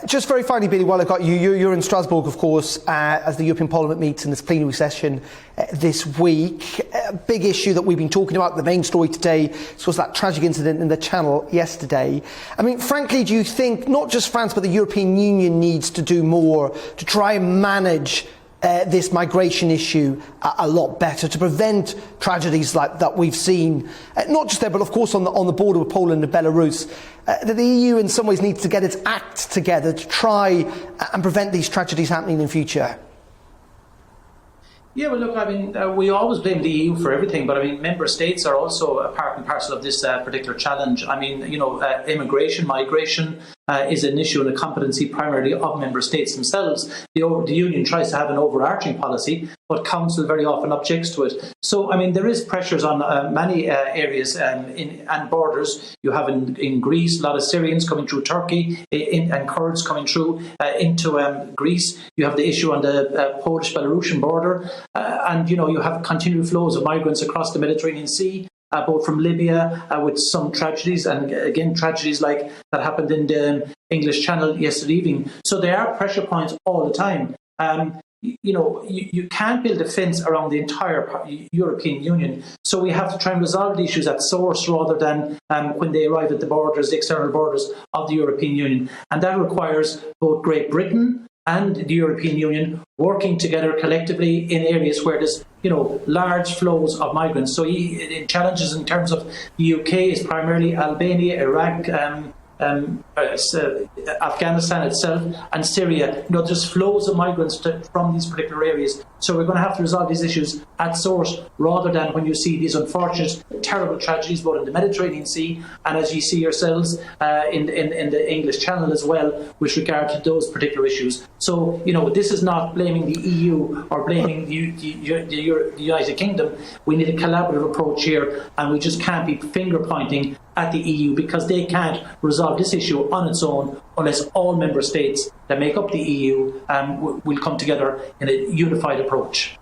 Just very finally, Billy, while I've got you, you're in Strasbourg, of course, as the European Parliament meets in its plenary session this week. A big issue that we've been talking about, the main story today, was that tragic incident in the Channel yesterday. I mean, frankly, do you think not just France but the European Union needs to do more to try and manage this migration issue a lot better, to prevent tragedies like that we've seen, not just there, but of course on the border with Poland and Belarus, that the EU in some ways needs to get its act together to try and prevent these tragedies happening in future? Yeah, well, look, I mean, we always blame the EU for everything, but I mean, member states are also a part and parcel of this particular challenge. I mean, immigration, migration is an issue and a competency primarily of member states themselves. The Union tries to have an overarching policy, but Council very often objects to it. So, I mean, there is pressures on many areas and borders. You have in Greece a lot of Syrians coming through Turkey and Kurds coming through into Greece. You have the issue on the Polish-Belarusian border. And, you have continued flows of migrants across the Mediterranean Sea, both from Libya, with some tragedies, and again, tragedies like that happened in the English Channel yesterday evening. So there are pressure points all the time. You can't build a fence around the entire European Union. So we have to try and resolve the issues at source rather than when they arrive at the borders, the external borders of the European Union. And that requires both Great Britain and the European Union working together collectively in areas where there's, large flows of migrants. So challenges in terms of the UK is primarily Albania, Iraq, Afghanistan itself, and Syria. There's flows of migrants from these particular areas. So we're going to have to resolve these issues at source rather than when you see these unfortunate, terrible tragedies both in the Mediterranean Sea and, as you see yourselves, in the English Channel as well, with regard to those particular issues. So, this is not blaming the EU or blaming the United Kingdom. We need a collaborative approach here, and we just can't be finger pointing at the EU because they can't resolve this issue on its own unless all member states that make up the EU will come together in a unified approach.